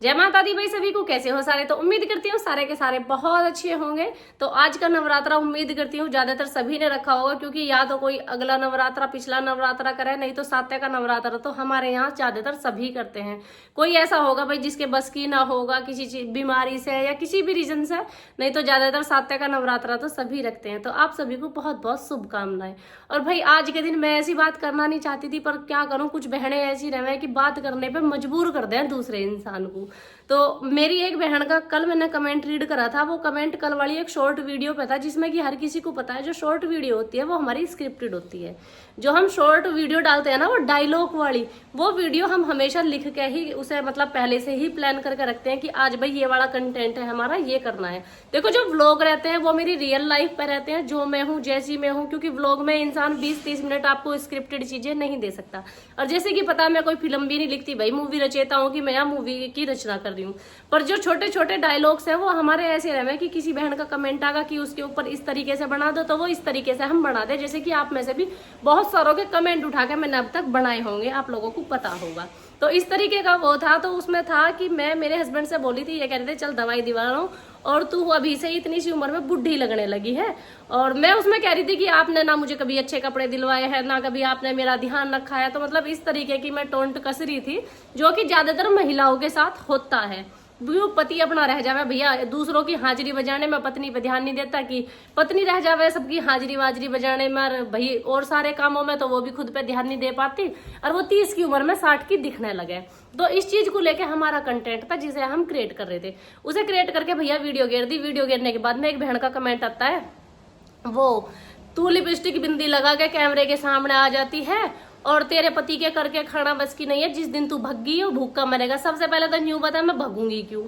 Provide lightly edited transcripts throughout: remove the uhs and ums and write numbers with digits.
जय माता दी भाई सभी को। कैसे हो सारे? तो उम्मीद करती हूँ सारे के सारे बहुत अच्छे होंगे। तो आज का नवरात्रा उम्मीद करती हूँ ज्यादातर सभी ने रखा होगा, क्योंकि या तो कोई अगला नवरात्रा पिछला नवरात्रा करे, नहीं तो सातव्य का नवरात्रा तो हमारे यहाँ ज्यादातर सभी करते हैं। कोई ऐसा होगा भाई जिसके बस की ना होगा किसी बीमारी से या किसी भी रीजन से, नहीं तो ज्यादातर सातव्य का नवरात्रा तो सभी रखते हैं। तो आप सभी को बहुत बहुत शुभकामनाएं। और भाई आज के दिन मैं ऐसी बात करना नहीं चाहती थी, पर क्या करूं, कुछ बहनें ऐसी रहे कि बात करने पे मजबूर कर दें दूसरे इंसान को। तो मेरी एक बहन का कल मैंने कमेंट रीड करा था। वो कमेंट कल वाली एक शॉर्ट वीडियो पे था, जिसमें कि हर किसी को पता है जो शॉर्ट वीडियो होती है वो हमारी स्क्रिप्टेड होती है। जो हम शॉर्ट वीडियो डालते हैं ना, वो डायलॉग वाली वो वीडियो हम हमेशा लिख के ही उसे मतलब पहले से ही प्लान करके रखते हैं कि आज भाई ये वाला कंटेंट है हमारा, ये करना है। देखो जो व्लॉग रहते हैं वो मेरी रियल लाइफ पे रहते हैं, जो मैं हूँ जैसी मैं हूँ, क्योंकि व्लॉग में इंसान 20-30 मिनट आपको स्क्रिप्टेड चीजें नहीं दे सकता। और जैसे कि पता है मैं कोई फिल्म भी नहीं लिखती भाई, मूवी रचेता हूँ कि मैं यहाँ मूवी की रचना कर रही हूँ। पर जो छोटे छोटे डायलॉग्स है वो हमारे ऐसे रहे कि किसी बहन का कमेंट आगा कि उसके ऊपर इस तरीके से बना दो, तो वो इस तरीके से हम बना दे। जैसे कि आप में से भी बहुत सारों के कमेंट उठा के मैंने अब तक बनाए होंगे, आप लोगों को पता होगा। तो इस तरीके का वो था। तो उसमें था कि मैं मेरे हस्बैंड से बोली थी, ये कह रहे थे चल दवाई दिवा रहा हूँ और तू अभी से इतनी सी उम्र में बुढ़ी लगने लगी है। और मैं उसमें कह रही थी कि आपने ना मुझे कभी अच्छे कपड़े दिलवाए हैं, ना कभी आपने मेरा ध्यान रखा है। तो मतलब इस तरीके की मैं टोंट कस रही थी, जो कि ज्यादातर महिलाओं के साथ होता है। वो पति अपना रह जावे भैया, दूसरों की हाजिरी बजाने में पत्नी पे ध्यान नहीं देता, कि पत्नी रह जावे सबकी हाजिरी वाजिरी बजाने में भाई, और सारे कामों में तो वो भी खुद पे ध्यान नहीं दे पाती, और वो 30 की उम्र में 60 की दिखने लगे। तो इस चीज को लेके हमारा कंटेंट था जिसे हम क्रिएट कर रहे थे। उसे क्रिएट करके भैया वीडियो घेर दी। वीडियो घेरने के बाद में एक बहन का कमेंट आता है, वो तू लिपस्टिक बिंदी लगा के कैमरे के सामने आ जाती है और तेरे पति के करके खाना बस की नहीं है, जिस दिन तू भग्गी हो भूखा मरेगा। सबसे पहले तो न्यू बता मैं भगूंगी क्यों,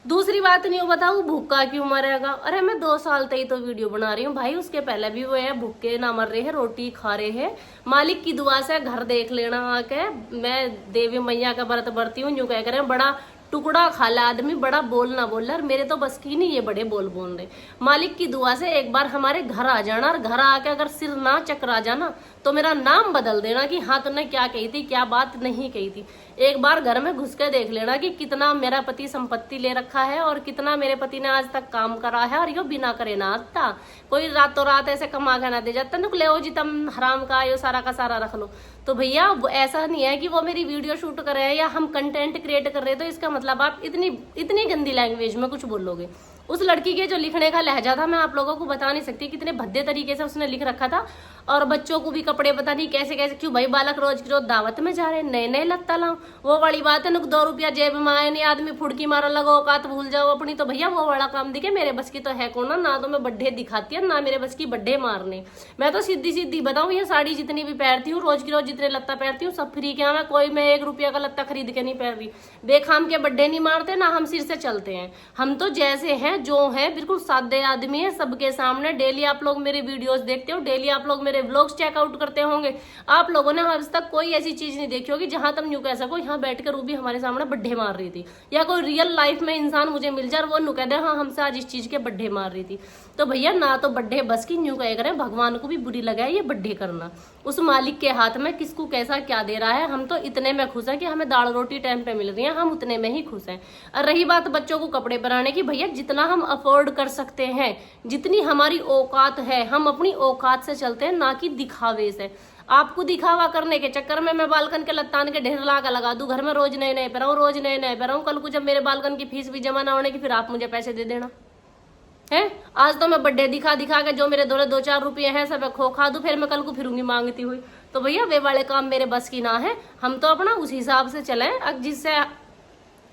दूसरी बात न्यू बताऊ भूखा क्यों मरेगा। अरे मैं 2 साल तक ही तो वीडियो बना रही हूँ भाई, उसके पहले भी वो है भूखे ना मर रहे हैं, रोटी खा रहे हैं। मालिक की दुआ से घर देख लेना आके, मैं देवी मैया का व्रत बरती हूँ। यूं कह करें बड़ा टुकड़ा खाला आदमी बड़ा बोल ना बोल रहा, और मेरे तो बस की नहीं ये बड़े बोल रहे। मालिक की दुआ से एक बार हमारे घर आ जाना, और घर आके अगर सिर ना चकरा जाना तो मेरा नाम बदल देना कि हाँ तुमने क्या कही थी क्या बात नहीं कही थी। एक बार घर में घुस के देख लेना कि कितना मेरा पति संपत्ति ले रखा है और कितना मेरे पति ने आज तक काम करा है, और यो बिना करे ना आता। कोई रातों रात ऐसे कमा के ना दे जाता नुक ले जी तुम हराम का यो सारा का सारा रख लो। तो भैया वो ऐसा नहीं है कि वो मेरी वीडियो शूट कर रहे हैं या हम कंटेंट क्रिएट कर रहे हैं तो इसका मतलब आप इतनी गंदी लैंग्वेज में कुछ बोलोगे। उस लड़की के जो लिखने का लहजा था मैं आप लोगों को बता नहीं सकती, कितने भद्दे तरीके से उसने लिख रखा था। और बच्चों को भी कपड़े पता नहीं कैसे कैसे, क्यों भाई बालक रोज की रोज दावत में जा रहे हैं, नए नए लगता लाओ। वो वाली बात है नुक 2 रुपया जेब में आए नहीं, आदमी फुड़की मारा लगो औकात भूल जाओ अपनी। तो भैया वो वाला काम दिखे, मेरे बस की तो है कौन ना तो मैं बड्ढे दिखाती है ना मेरे बस की बड्ढे मारने। मैं तो सीधी सीधी बताऊं, ये साड़ी जितनी भी पहनती हूँ रोज की रोज जितने लत्ता पहनती हूँ सब फ्री के। मैं कोई मैं 1 रुपया का लत्ता खरीद के नहीं पहन रही। बेखाम के बड्ढे नहीं मारते ना हम सिर से चलते हैं, हम तो जैसे हैं जो हैं बिल्कुल सादे आदमी है सबके सामने। डेली आप लोग मेरे वीडियोस देखते हो, डेली आप लोग मेरे व्लॉग्स चेकआउट करते होंगे। आप लोगों ने आज तक कोई ऐसी चीज नहीं देखी होगी जहां तुम यूं कह सको यहाँ बैठकर रूबी हमारे सामने बड्ढे मार रही थी, या कोई रियल लाइफ में इंसान मुझे मिल जाए वो नु कह दे हाँ हमसे आज इस चीज के बड्ढे मार रही थी। तो भैया ना तो बड्ढे बस की न्यू कह करें, भगवान को भी बुरी लगा है ये बड्ढे करना। उस मालिक के हाथ में किसको कैसा क्या दे रहा है, हम तो इतने में खुश हैं कि हमें दाल रोटी टाइम पे मिल रही है, हम उतने में ही खुश हैं। और रही बात बच्चों को कपड़े बनाने की, भैया जितना हम अफोर्ड कर सकते हैं, जितनी हमारी औकात है, हम अपनी औकात से चलते हैं ना कि दिखावे से। आपको दिखावा करने के चक्कर में मैं बालकन के लत्तान के ढेर लगा दूं, घर में रोज नए नए पहनाऊं, रोज नए नए पहनाऊं। कल को जब मेरे बालकन की फीस भी जमा ना होने की फिर आप मुझे पैसे दे देना है। आज तो मैं बर्थडे दिखा दिखा के जो मेरे 2-4 रुपये हैं सब खो खा दूं, फिर मैं कल को फिरूंगी मांगती हुई। तो भैया वे वाले काम मेरे बस की ना है। हम तो अपना उस हिसाब से चलें जिससे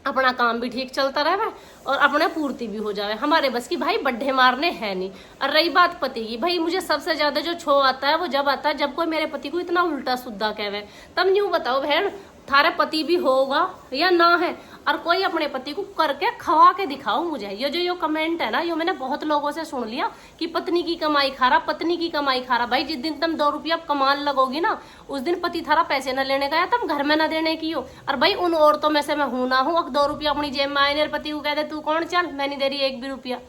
अपना काम भी ठीक चलता रहे और अपने पूर्ति भी हो जाए। हमारे बस की भाई बड्ढे मारने है नहीं। और रही बात पति की, भाई मुझे सबसे ज्यादा जो छो आता है वो जब आता है जब कोई मेरे पति को इतना उल्टा सुद्धा कहवे। तब यूं बताओ बहन, थारे पति भी होगा या ना है, और कोई अपने पति को करके खवा के दिखाओ मुझे। ये जो कमेंट है ना, ये मैंने बहुत लोगों से सुन लिया कि पत्नी की कमाई खा रहा, पत्नी की कमाई खा रहा। भाई जिस दिन तुम 2 रुपया कमाल लगोगी ना, उस दिन पति थारा पैसे न लेने का या तुम घर में न देने की हो। और भाई उन औरतों में से मैं हूं ना हूं, 2 रुपया अपनी जेब में आए पति को कह दे तू कौन चल मैं नहीं दे रही 1 भी रुपया।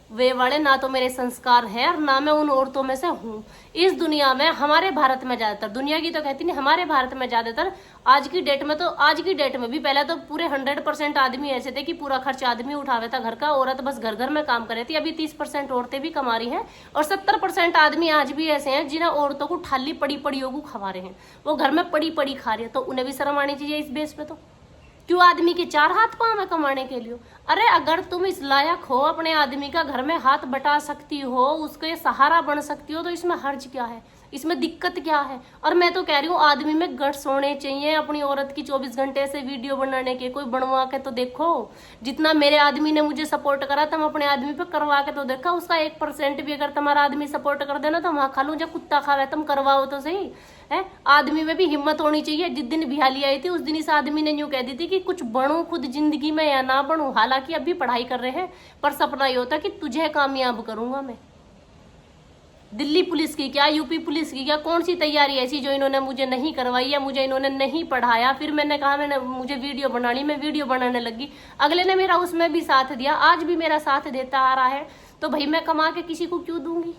वे वाले ना तो मेरे संस्कार हैं और ना मैं उन औरतों में से हूँ। इस दुनिया में हमारे भारत में ज्यादातर, दुनिया की तो कहती नहीं, हमारे भारत में ज्यादातर आज की डेट में, तो आज की डेट में भी, पहले तो पूरे 100% आदमी ऐसे थे कि पूरा खर्च आदमी उठावे था घर का, औरत बस घर घर में काम कर रही थी। अभी 30% औरतें भी कमा रही हैं और 70% आदमी आज भी ऐसे हैं जिन्हें औरतों को ठाली पड़ी पड़ियों को खवा रहे हैं, वो घर में पड़ी पड़ी खा रही है। तो उन्हें भी शर्म आनी चाहिए इस बेस पे। तो क्यों आदमी के 4 हाथ पांव है कमाने के लिए? अरे अगर तुम इस लायक हो, अपने आदमी का घर में हाथ बटा सकती हो, उसके सहारा बन सकती हो, तो इसमें हर्ज क्या है, इसमें दिक्कत क्या है? और मैं तो कह रही हूँ आदमी में गट्स होने चाहिए अपनी औरत की 24 घंटे से वीडियो बनाने के। कोई बनवा के तो देखो, जितना मेरे आदमी ने मुझे सपोर्ट करा तुम अपने आदमी पे करवा के तो देखा। उसका 1% भी अगर तुम्हारा आदमी सपोर्ट कर देना तो वहां खा लूं, जब कुत्ता खावे तुम करवाओ तो सही है। आदमी में भी हिम्मत होनी चाहिए। जिस दिन बिहाली आई थी उस दिन इस आदमी ने यूं कह दी थी कि कुछ बनूं खुद जिंदगी में या ना बनूं। हालांकि अब भी पढ़ाई कर रहे हैं, पर सपना ये होता कि तुझे कामयाब करूंगा मैं। दिल्ली पुलिस की क्या, यूपी पुलिस की क्या, कौन सी तैयारी ऐसी जो इन्होंने मुझे नहीं करवाई या मुझे इन्होंने नहीं पढ़ाया। फिर मैंने कहा मुझे वीडियो बनानी, मैं वीडियो बनाने लगी, अगले ने मेरा उसमें भी साथ दिया, आज भी मेरा साथ देता आ रहा है। तो भाई मैं कमा के किसी को क्यों दूंगी?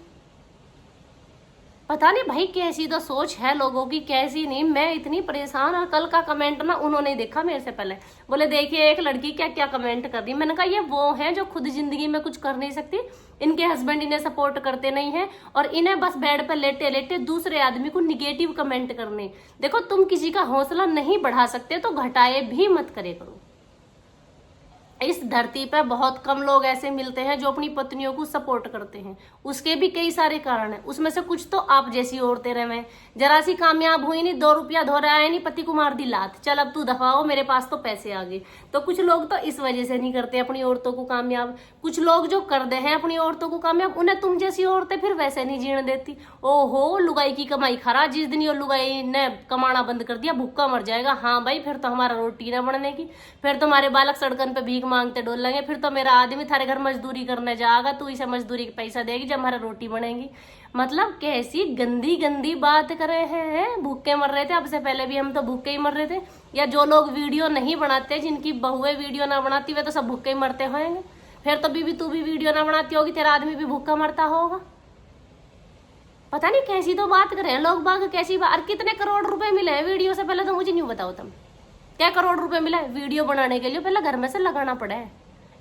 पता नहीं भाई कैसी तो सोच है लोगों की, कैसी नहीं। मैं इतनी परेशान। और कल का कमेंट ना उन्होंने देखा मेरे से पहले, बोले देखिए एक लड़की क्या क्या कमेंट कर रही। मैंने कहा ये वो है जो खुद जिंदगी में कुछ कर नहीं सकती, इनके हस्बैंड इन्हें सपोर्ट करते नहीं है और इन्हें बस बेड पर लेटे लेटे दूसरे आदमी को निगेटिव कमेंट करने। देखो तुम किसी का हौसला नहीं बढ़ा सकते तो घटाए भी मत करे करो। इस धरती पर बहुत कम लोग ऐसे मिलते हैं जो अपनी पत्नियों को सपोर्ट करते हैं। उसके भी कई सारे कारण हैं, उसमें से कुछ तो आप जैसी औरतें रहे। जरा सी कामयाब हुई नहीं, 2 रुपया धो रहा है नहीं, पति को मार दी लात, चल अब तू दफाओ मेरे पास तो पैसे आ गए। तो कुछ लोग तो इस वजह से नहीं करते अपनी औरतों को कामयाब। कुछ लोग जो कर दे हैं अपनी औरतों को कामयाब, उन्हें तुम जैसी औरतें फिर वैसे नहीं जीने देती। ओहो लुगाई की कमाई खरा, जिस दिन ये लुगाई ने कमाना बंद कर दिया भूखा मर जाएगा। हाँ भाई फिर तो हमारा रोटी ना बनने की, फिर तुम्हारे बालक सड़कन पे भीख मांगते डोल लेंगे, फिर तो मेरा आदमी थारे घर मजदूरी करने जाएगा, तू इसे मजदूरी के पैसा देगी जब हमारा रोटी बनेगी। मतलब कैसी गंदी गंदी बात कर रहे हैं। भूखे मर रहे थे, अब से पहले भी हम तो भूखे ही मर रहे थे। या जो लोग वीडियो नहीं बनाते, जिनकी बहुएं वीडियो ना बनाती, वे तो सब भूखे ही मरते होंगे। फिर तो बीबी तू भी वीडियो ना बनाती होगी, तेरा आदमी भी भूखा मरता होगा। पता नहीं कैसी तो बात कर रहे हैं लोग बाग, कैसी बात। कितने करोड़ रुपए मिले हैं वीडियो से? पहले तो मुझे नहीं बताओ तुम, क्या करोड़ रुपए मिला है वीडियो बनाने के लिए? पहले घर में से लगाना पड़ा है,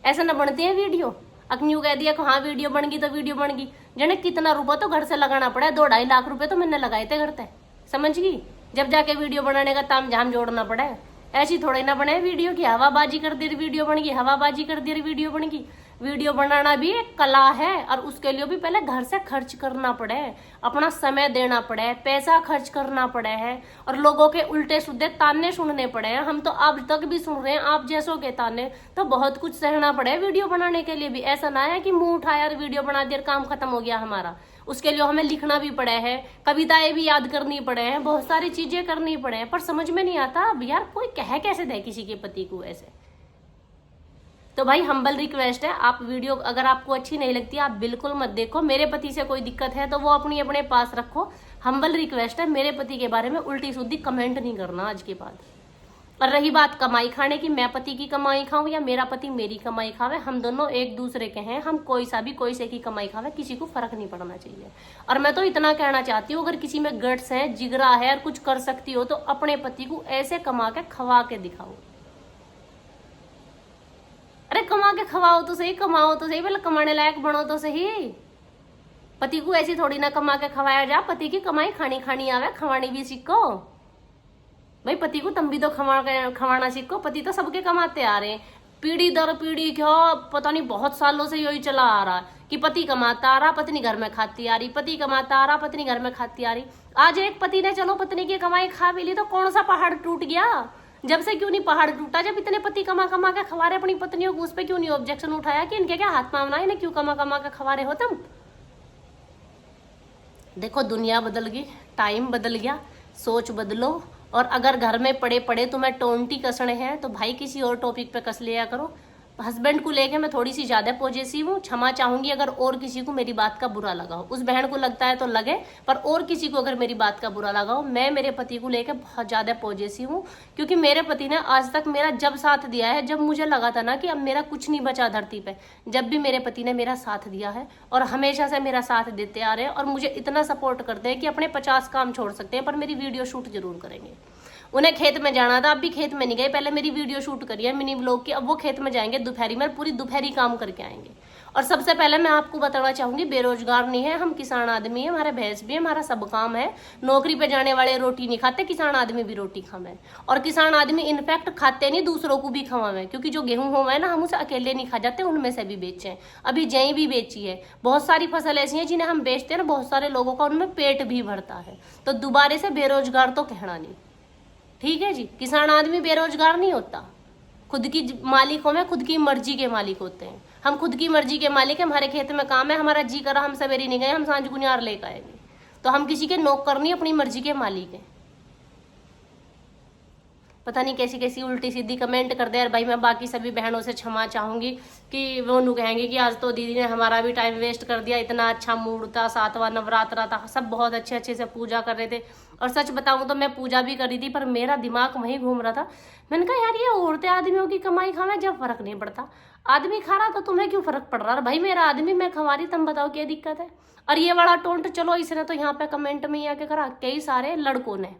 ऐसा ना बनती है वीडियो। अक्न्यू कह दिया कि हाँ वीडियो बन गई तो वीडियो बन गई, जने कितना रुपया तो घर से लगाना पड़ा है। 2-2.5 लाख रुपए तो मैंने लगाए थे घर से, समझ गई, जब जाके वीडियो बनाने का ताम झाम जोड़ना पड़ा है। ऐसी थोड़ी ना बने वीडियो की हवाबाजी कर दी वीडियो बन गई, हवाबाजी कर दी वीडियो बन गई। वीडियो बनाना भी एक कला है और उसके लिए भी पहले घर से खर्च करना पड़े है, अपना समय देना पड़े है, पैसा खर्च करना पड़े है और लोगों के उल्टे सीधे ताने सुनने पड़े हैं। हम तो अब तक भी सुन रहे हैं आप जैसों के ताने, तो बहुत कुछ सहना पड़े है वीडियो बनाने के लिए भी। ऐसा ना है कि मुंह उठाया और वीडियो बना दिया काम खत्म हो गया हमारा। उसके लिए हमें लिखना भी पड़े है, कविताएं भी याद करनी पड़े हैं, बहुत सारी चीजें करनी पड़े हैं। पर समझ में नहीं आता अब यार कोई कह कैसे दे किसी के पति को ऐसे। तो भाई हम्बल रिक्वेस्ट है, आप वीडियो अगर आपको अच्छी नहीं लगती आप बिल्कुल मत देखो। मेरे पति से कोई दिक्कत है तो वो अपनी अपने पास रखो। हम्बल रिक्वेस्ट है, मेरे पति के बारे में उल्टी सीधी कमेंट नहीं करना आज के बाद। और रही बात कमाई खाने की, मैं पति की कमाई खाऊं या मेरा पति मेरी कमाई खावे, हम दोनों एक दूसरे के हैं। हम कोई सा भी कोई से की कमाई खावे, किसी को फर्क नहीं पड़ना चाहिए। और मैं तो इतना कहना चाहती हूँ, अगर किसी में गट्स है, जिगरा है और कुछ कर सकती हो तो अपने पति को ऐसे कमा के खवा के दिखाओ। अरे कमा के खवाओ तो सही, कमाओ तो सही, पहले कमाने लायक बनो तो सही। पति को ऐसी थोड़ी ना कमा के खवाया जा। पति की कमाई खानी खानी आवे, खवानी भी सीखो भाई। पति को तुम भी तो खवाना सीखो। पति तो सबके कमाते आ रहे हैं, पीढ़ी दर पीढ़ी क्या पता नहीं बहुत सालों से यही चला आ रहा कि पति कमाता आ रहा, पत्नी घर में खाती आ रही, पति कमाता आ रहा, पत्नी घर में खाती आ रही। आज एक पति ने चलो पत्नी की कमाई खा भी ली तो कौन सा पहाड़ टूट गया? जब से क्यों नहीं पहाड़ टूटा? जब इतने पति कमा कमा के खवा रहे अपनी पत्नियों को, उस पर क्यों नहीं ऑब्जेक्शन उठाया कि इनके क्या हाथ पांव ना, इन्हें क्यों कमा कमा के खवा रहे हो तुम? देखो दुनिया बदल गई, टाइम बदल गया, सोच बदलो। और अगर घर में पड़े पड़े तुम्हें टोंटी कसने हैं तो भाई किसी और टॉपिक पे कस लिया करो। हस्बैंड को लेके मैं थोड़ी सी ज्यादा पॉजिटिव हूँ, क्षमा चाहूंगी अगर और किसी को मेरी बात का बुरा लगा हो। उस बहन को लगता है तो लगे, पर और किसी को अगर मेरी बात का बुरा लगा हो, मैं मेरे पति को लेकर बहुत ज्यादा पॉजिटिव हूँ, क्योंकि मेरे पति ने आज तक मेरा जब साथ दिया है, जब मुझे लगा था ना कि अब मेरा कुछ नहीं बचा धरती पे, जब भी मेरे पति ने मेरा साथ दिया है और हमेशा से मेरा साथ देते आ रहे हैं और मुझे इतना सपोर्ट करते हैं कि अपने 50 काम छोड़ सकते हैं पर मेरी वीडियो शूट जरूर करेंगे। उन्हें खेत में जाना था, अब भी खेत में नहीं गए, पहले मेरी वीडियो शूट करी है मिनी व्लॉग की, अब वो खेत में जाएंगे दोपहरी में, पूरी दोपहरी काम करके आएंगे। और सबसे पहले मैं आपको बताना चाहूंगी, बेरोजगार नहीं है हम, किसान आदमी है, हमारा भैंस भी है, हमारा सब काम है। नौकरी पे जाने वाले रोटी नहीं खाते, किसान आदमी भी रोटी खावे, और किसान आदमी इनफैक्ट खाते नहीं, दूसरों को भी खवावे, क्योंकि जो गेहूं हो है ना, हम उसे अकेले नहीं खा जाते, उनमें से भी बेचे। अभी जई भी बेची है, बहुत सारी फसल ऐसी है जिन्हें हम बेचते हैं ना, बहुत सारे लोगों का उनमें पेट भी भरता है। तो दोबारा से बेरोजगार तो कहना नहीं, ठीक है जी। किसान आदमी बेरोजगार नहीं होता, खुद की मालिक हो, मैं खुद की मर्जी के मालिक होते हैं। हम खुद की मर्जी के मालिक है, हमारे खेत में काम है, हमारा जी करा हम सवेरे नहीं गए, हम सांझ गुनियार लेकर आएंगे, तो हम किसी के नौकर नहीं, अपनी मर्जी के मालिक है। पता नहीं कैसी कैसी उल्टी सीधी कमेंट कर दे यार भाई। मैं बाकी सभी बहनों से क्षमा चाहूंगी कि वो नु कहेंगे कि आज तो दीदी ने हमारा भी टाइम वेस्ट कर दिया, इतना अच्छा मूड था, 7वां नवरात्रा था, सब बहुत अच्छे अच्छे से पूजा कर रहे थे। और सच बताऊं तो मैं पूजा भी कर रही थी, पर मेरा दिमाग वहीं घूम रहा था। मैंने कहा यार ये औरतें आदमियों की कमाई खावे, जब फर्क नहीं पड़ता, आदमी खा रहा तो तुम्हें क्यों फर्क पड़ रहा? भाई मेरा आदमी मैं खवा रही, तुम बताओ क्या दिक्कत है? और ये वाला टोंट, चलो इसने तो यहाँ पे कमेंट में ही आके करा, कई सारे लड़कों ने,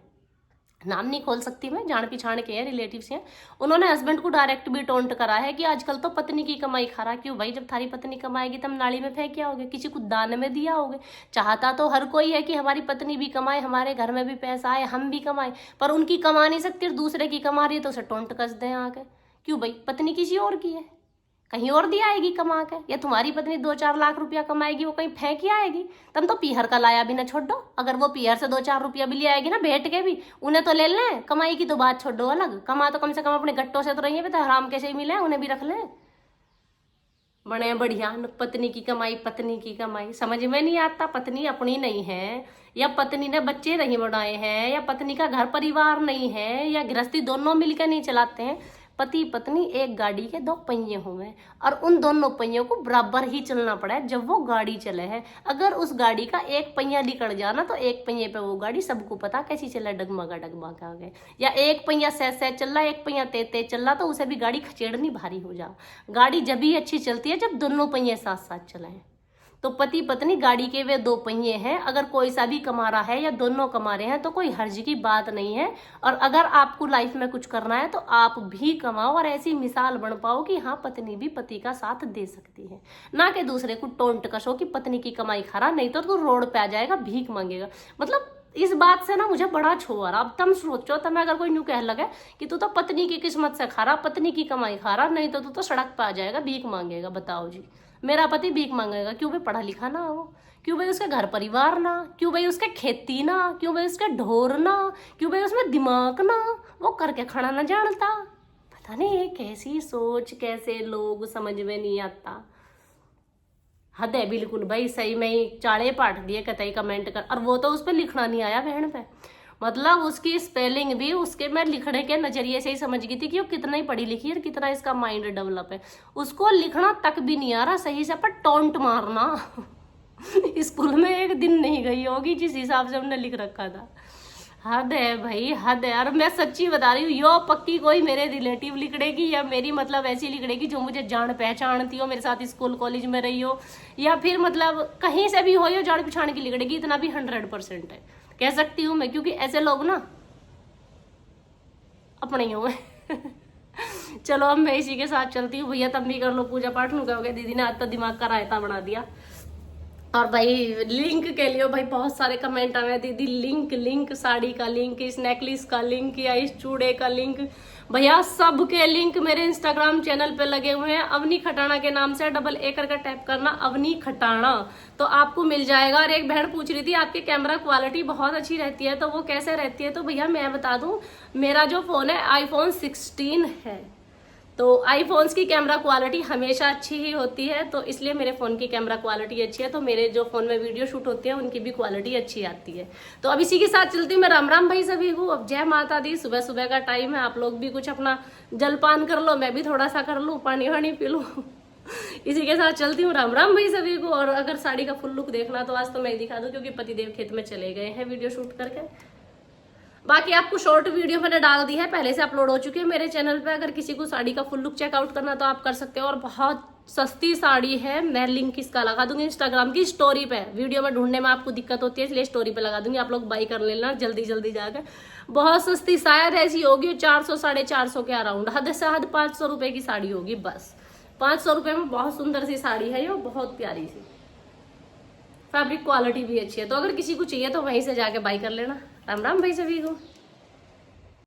नाम नहीं खोल सकती मैं, जान पिछाण के हैं, रिलेटिव्स हैं, उन्होंने हस्बैंड को डायरेक्ट भी टोंट करा है कि आजकल तो पत्नी की कमाई खा रहा। क्यों भाई? जब थारी पत्नी कमाएगी तब नाली में फेंक क्या होगे, किसी को दान में दिया होगे। चाहता तो हर कोई है कि हमारी पत्नी भी कमाए, हमारे घर में भी पैसा आए, हम भी कमाए, पर उनकी कमा नहीं सकती, दूसरे की कमा रही है तो उसे टोंट कस दें आके। क्यों भाई? पत्नी किसी और की है, कहीं और दिया आएगी कमा के, या तुम्हारी पत्नी 2-4 लाख रुपया कमाएगी, वो कहीं फेंक ही आएगी? तुम तो पीहर का लाया भी ना छोड़ो, अगर वो पीहर से 2-4 रुपया भी ले आएगी ना भेंट के भी, उन्हें तो ले लें, कमाई की तो बात छोड़ो अलग, कमा तो कम से कम अपने गट्टों से तो रही है, हराम कैसे ही मिले, उन्हें भी रख लें। बड़े बढ़िया पत्नी की कमाई, पत्नी की कमाई समझ में नहीं आता। पत्नी अपनी नहीं है, या पत्नी ने बच्चे नहीं बनाए हैं, या पत्नी का घर परिवार नहीं है, या गृहस्थी दोनों मिलकर नहीं चलाते हैं। पति पत्नी एक गाड़ी के 2 पहिए हुए, और उन दोनों पहियों को बराबर ही चलना पड़ा है जब वो गाड़ी चले है। अगर उस गाड़ी का एक पहिया निकल जाना तो एक पहिए पे वो गाड़ी, सबको पता कैसी चला, डगमगा डगमगा गए। या एक पहिया सह चल रहा, एक पहिया तेज चल रहा, तो उसे भी गाड़ी खचेड़नी भारी हो जा। गाड़ी जब भी अच्छी चलती है जब दोनों पहिए साथ साथ चले। तो पति पत्नी गाड़ी के वे 2 पहिए हैं, अगर कोई सा भी कमा रहा है या दोनों कमा रहे हैं तो कोई हर्ज की बात नहीं है। और अगर आपको लाइफ में कुछ करना है तो आप भी कमाओ और ऐसी मिसाल बन पाओ कि हाँ पत्नी भी पति का साथ दे सकती है, ना कि दूसरे को टोंट कसो कि पत्नी की कमाई खा रहा, नहीं तो तू रोड पे आ जाएगा, भीख मांगेगा। मतलब इस बात से ना मुझे बड़ा छो आ रहा। अब तुम सोचो, तुम्हें अगर कोई न्यू कह लगे कि तू तो पत्नी की किस्मत से खा रहा, पत्नी की कमाई खा रहा, नहीं तो तू तो सड़क पे आ जाएगा, भीख मांगेगा। बताओ जी, मेरा पति भीख मांगेगा? क्यों भाई? पढ़ा लिखा ना हो? क्यों भाई उसके घर परिवार ना? क्यों भाई उसके खेती ना? क्यों भाई उसके ढोर ना? क्यों भाई उसमें दिमाग ना? वो करके खड़ा ना जानता? पता नहीं ये कैसी सोच, कैसे लोग, समझ में नहीं आता। हद है बिल्कुल भाई, सही में ही चाड़े पाट दिए कतई कमेंट कर। और वो तो उस पर लिखना नहीं आया बहन पे, मतलब उसकी स्पेलिंग भी उसके मैं लिखने के नजरिए से ही समझ गई थी कि वो कितना ही पढ़ी लिखी है और कितना इसका माइंड डेवलप है। उसको लिखना तक भी नहीं आ रहा सही से, पर टोंट मारना स्कूल में एक दिन नहीं गई होगी जिस हिसाब से हमने लिख रखा था। हद है भाई, हद है। और मैं सच्ची बता रही हूँ, यो पक्की कोई मेरे रिलेटिव लिखड़ेगी या मेरी मतलब ऐसी लिखड़ेगी जो मुझे जान पहचानती हो, मेरे साथ स्कूल कॉलेज में रही हो, या फिर मतलब कहीं से भी हो, यो जान पहचान की लिखड़ेगी, इतना भी 100% है, कह सकती हूँ मैं। क्योंकि ऐसे लोग ना अपने ही हुए चलो अब मैं इसी के साथ चलती हूँ। भैया तुम भी कर लो पूजा पाठ, नु कहोगे दीदी ने आज तो दिमाग का रायता बना दिया। और भाई लिंक के लिए भाई बहुत सारे कमेंट आए, दीदी लिंक साड़ी का लिंक, इस नेकलेस का लिंक, या इस चूड़े का लिंक। भैया सब के लिंक मेरे इंस्टाग्राम चैनल पे लगे हुए हैं, अवनी खटाना के नाम से, डबल ए करके टाइप करना अवनी खटाना, तो आपको मिल जाएगा। और एक बहन पूछ रही थी आपकी कैमरा क्वालिटी बहुत अच्छी रहती है, तो वो कैसे रहती है? तो भैया मैं बता दूं, मेरा जो फोन है iPhone 16 है, तो आईफोन्स की कैमरा क्वालिटी हमेशा अच्छी ही होती है, तो इसलिए मेरे फ़ोन की कैमरा क्वालिटी अच्छी है, तो मेरे जो फ़ोन में वीडियो शूट होती है उनकी भी क्वालिटी अच्छी आती है। तो अब इसी के साथ चलती हूँ मैं। राम राम भाई सभी को। अब जय माता दी। सुबह सुबह का टाइम है, आप लोग भी कुछ अपना जलपान कर लो, मैं भी थोड़ा सा कर लूँ, पानी वानी पी लूँ। इसी के साथ चलती हूँ। राम राम भाई सभी को। और अगर साड़ी का फुल लुक देखना तो आज तो मैं दिखा दूँ, क्योंकि पतिदेव खेत में चले गए हैं वीडियो शूट करके। बाकी आपको शॉर्ट वीडियो मैंने डाल दी है, पहले से अपलोड हो चुकी है मेरे चैनल पे। अगर किसी को साड़ी का फुल लुक चेकआउट करना तो आप कर सकते हो। और बहुत सस्ती साड़ी है, मैं लिंक इसका लगा दूंगी इंस्टाग्राम की स्टोरी पे। वीडियो में ढूंढने में आपको दिक्कत होती है, इसलिए स्टोरी पे लगा दूंगी, आप लोग बाई कर लेना जल्दी जल्दी जाकर। बहुत सस्ती, शायद ऐसी होगी 400 450 के अराउंड, हद से हद 500 रुपए की साड़ी होगी बस। 500 रुपए में बहुत सुंदर सी साड़ी है ये, बहुत प्यारी सी, फैब्रिक क्वालिटी भी अच्छी है। तो अगर किसी को चाहिए तो वहीं से जाके बाई कर लेना। राम राम भाई सभी को।